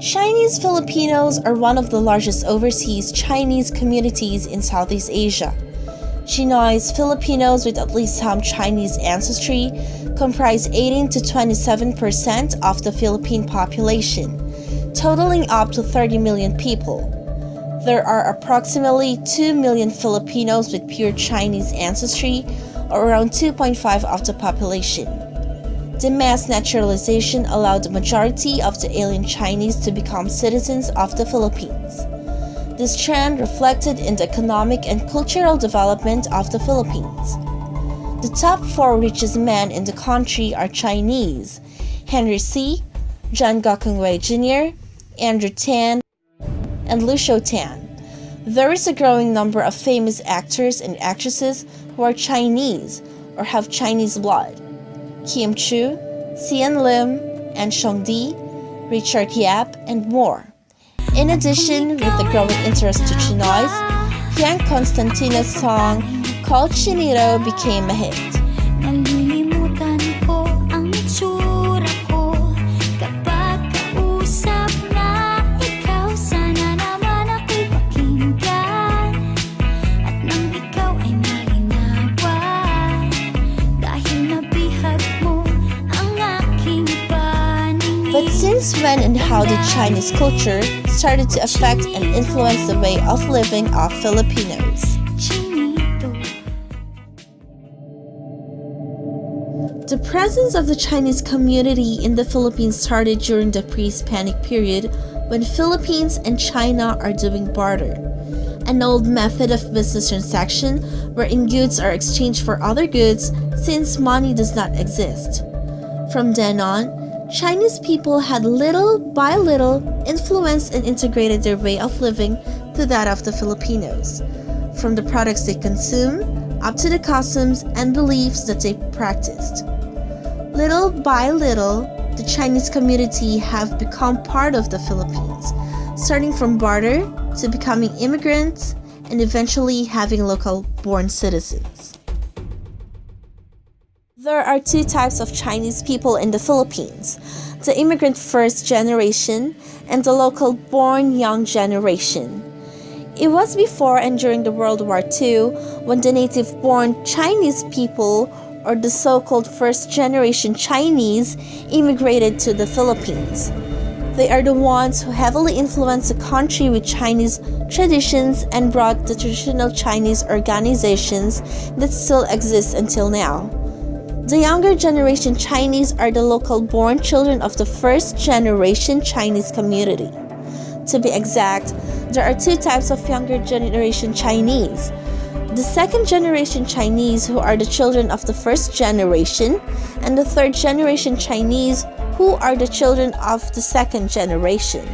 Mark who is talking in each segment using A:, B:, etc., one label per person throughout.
A: Chinese Filipinos are one of the largest overseas Chinese communities in Southeast Asia. Chinese Filipinos with at least some Chinese ancestry comprise 18 to 27% of the Philippine population, totaling up to 30 million people. There are approximately 2 million Filipinos with pure Chinese ancestry, or around 2.5% of the population. The mass naturalization allowed the majority of the alien Chinese to become citizens of the Philippines. This trend reflected in the economic and cultural development of the Philippines. The top 4 richest men in the country are Chinese: Henry C., John Gokongwei Jr., Andrew Tan, and Lucio Tan. There is a growing number of famous actors and actresses who are Chinese or have Chinese blood. Kim Chu, Sian Lim, and Shong Di, Richard Yap, and more. In addition, with the growing interest to Chinese, Yang Constantino's song called Chinito became a hit.
B: Nalilimutan ko ang itsura ko kapag kausap na ikaw. Sana naman ako'y pakinggan at nang ikaw ay malinawan dahil nabihag mo ang aking paningin.
A: But since when and how did Chinese culture started to affect and influence the way of living of Filipinos? The presence of the Chinese community in the Philippines started during the pre-Hispanic period when Philippines and China are doing barter, an old method of business transaction wherein goods are exchanged for other goods since money does not exist. From then on, Chinese people had little by little influenced and integrated their way of living to that of the Filipinos, from the products they consume up to the customs and beliefs that they practiced. Little by little, the Chinese community have become part of the Philippines, starting from barter to becoming immigrants and eventually having local-born citizens. There are 2 types of Chinese people in the Philippines: the immigrant first generation and the local-born young generation. It was before and during the World War II when the native-born Chinese people, or the so-called first-generation Chinese, immigrated to the Philippines. They are the ones who heavily influenced the country with Chinese traditions and brought the traditional Chinese organizations that still exist until now. The younger generation Chinese are the local-born children of the first-generation Chinese community. To be exact, there are 2 types of younger generation Chinese: the second-generation Chinese, who are the children of the first generation, and the third-generation Chinese, who are the children of the second generation.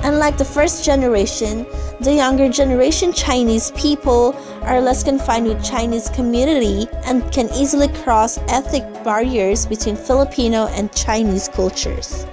A: Unlike the first generation, the younger generation Chinese people are less confined with Chinese community and can easily cross ethnic barriers between Filipino and Chinese cultures.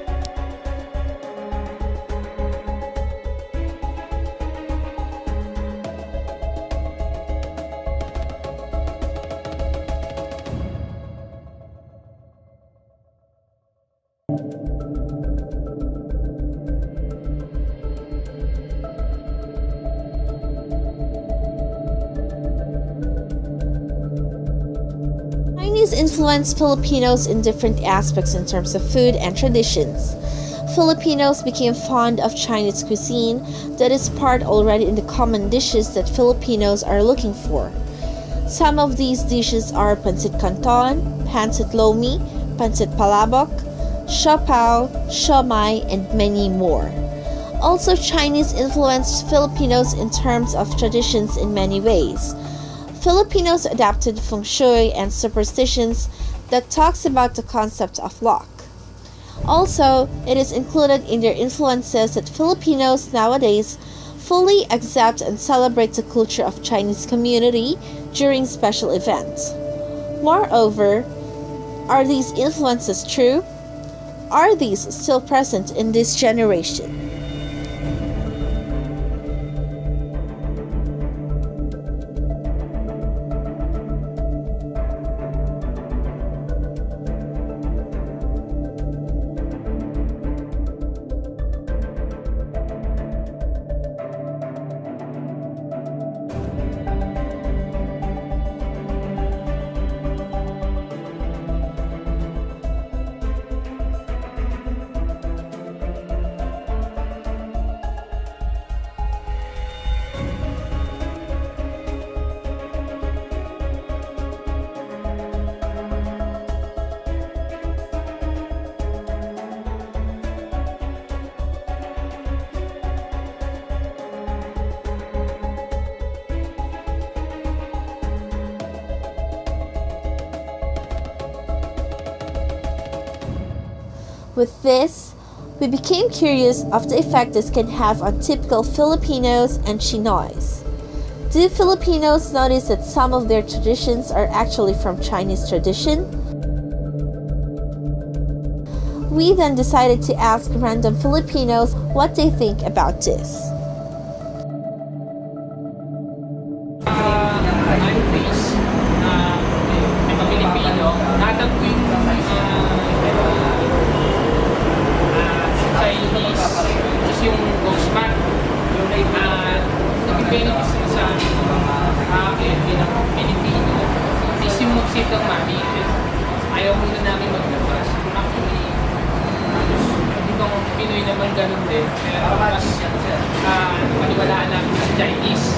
A: Chinese influenced Filipinos in different aspects in terms of food and traditions. Filipinos became fond of Chinese cuisine that is part already in the common dishes that Filipinos are looking for. Some of these dishes are pancit canton, pancit lomi, pancit palabok, siopao, siomai, and many more. Also, Chinese influenced Filipinos in terms of traditions in many ways. Filipinos adapted feng shui and superstitions that talks about the concept of luck. Also, it is included in their influences that Filipinos nowadays fully accept and celebrate the culture of Chinese community during special events. Moreover, are these influences true? Are these still present in this generation? With this, we became curious of the effect this can have on typical Filipinos and Chinoys. Do Filipinos notice that some of their traditions are actually from Chinese tradition? We then decided to ask random Filipinos what they think about this.
C: I'm Chris. I'm a Filipino. Natag ko yung Chinese, which is yung ghost mat. Nag-benefits mo sa akin bilang Pilipino is yung mag-save ng money. Ayaw muna namin maglabas. Actually, itong Pinoy naman ganun din. Pero mas paniwalaan namin sa Chinese.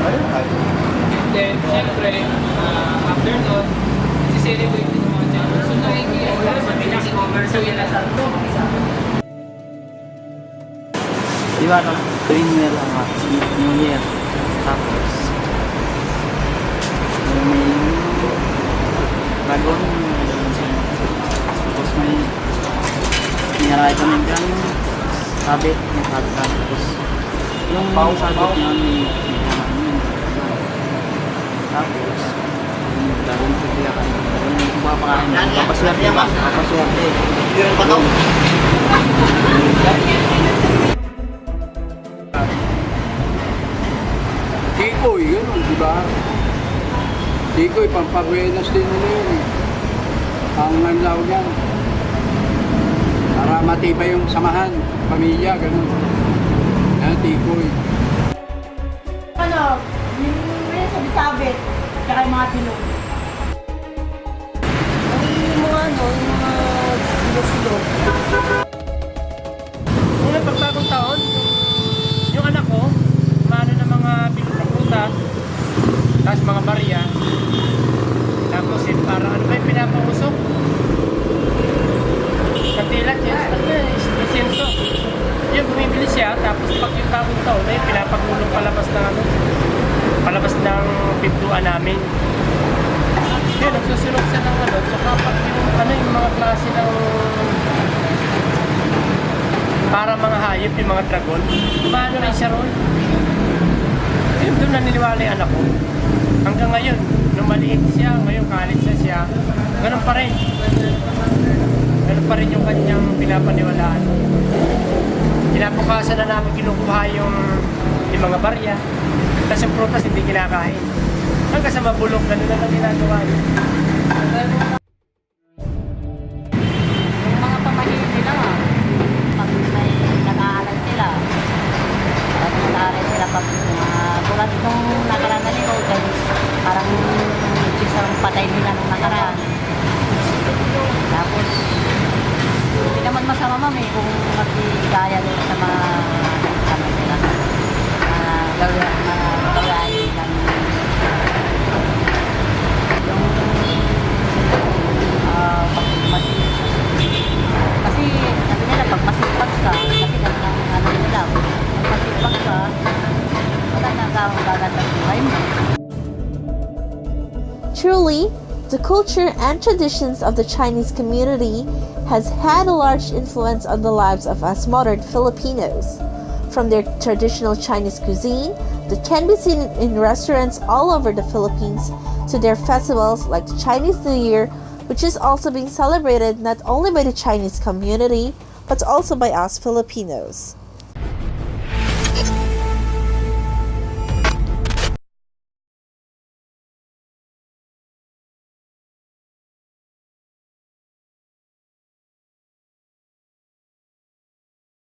C: And then, syempre, after nun, celebrate din yung mga Chinese. So, wala sa pinaka-cover sa Wilasan.
D: Di ba, tuwing New Year, tapos may bagong tapos may pinaray kami dyan, sabit, may sabit, tapos yung sabit niya may tapos bagong sila kami, yung papakain, papaswerte ba? Papaswerte. Yung pa to?
E: Tikoy, gano'n, di ba? Tikoy, pampabuenas din nila yun eh. Ang nanlaw yan. Para matibay yung samahan, pamilya, gano'n. Yan, tikoy.
F: Ano, yung sabi-sabit, tsaka yung mga tilog. Yung mga silog-silog.
C: Yung pagbagong taon, yung anak ko, maano ng mga prutas, tapos mga barya, tapos parang ano ba yung pinapausok? Katilat yun, isenso. Yung bumibili siya, tapos pag yung bagong taon, ay pinapagulong palabas ng ano, palabas ng pintuan namin. Yun, nagsusunod siya ng ano, tsaka pag yung mga klase ng para mga hayop, yung mga dragon, paano rin siya ron? Yun, doon naniniwala yung anak ko. Hanggang ngayon, nung maliit siya, ngayon college na siya, ganun pa rin. Ganun pa rin yung kanyang pinapaniwalaan. Kinabukasan na namin kinukuha yung mga barya. Tapos yung prutas hindi kinakain. Hanggang sa mabulok, ganun na lang ginagawa niya.
F: Yung mga pamahiin nila, pag may nag-aaral sila, pag nag-aaral sila, pag tulad nung nakaraan na nila, parang isang patay nila nung nakaraan. Tapos, hindi naman masama mami kung magigaya doon sa mga kasama nila. Gawain lang. Yung kasi sabi nila pag masipag ka, kasi ano nila, pag masipag ka, wala na kang gagandang buhay mo.
A: Truly, the culture and traditions of the Chinese community has had a large influence on the lives of us modern Filipinos. From their traditional Chinese cuisine that can be seen in restaurants all over the Philippines to their festivals like the Chinese New Year, which is also being celebrated not only by the Chinese community but also by us Filipinos.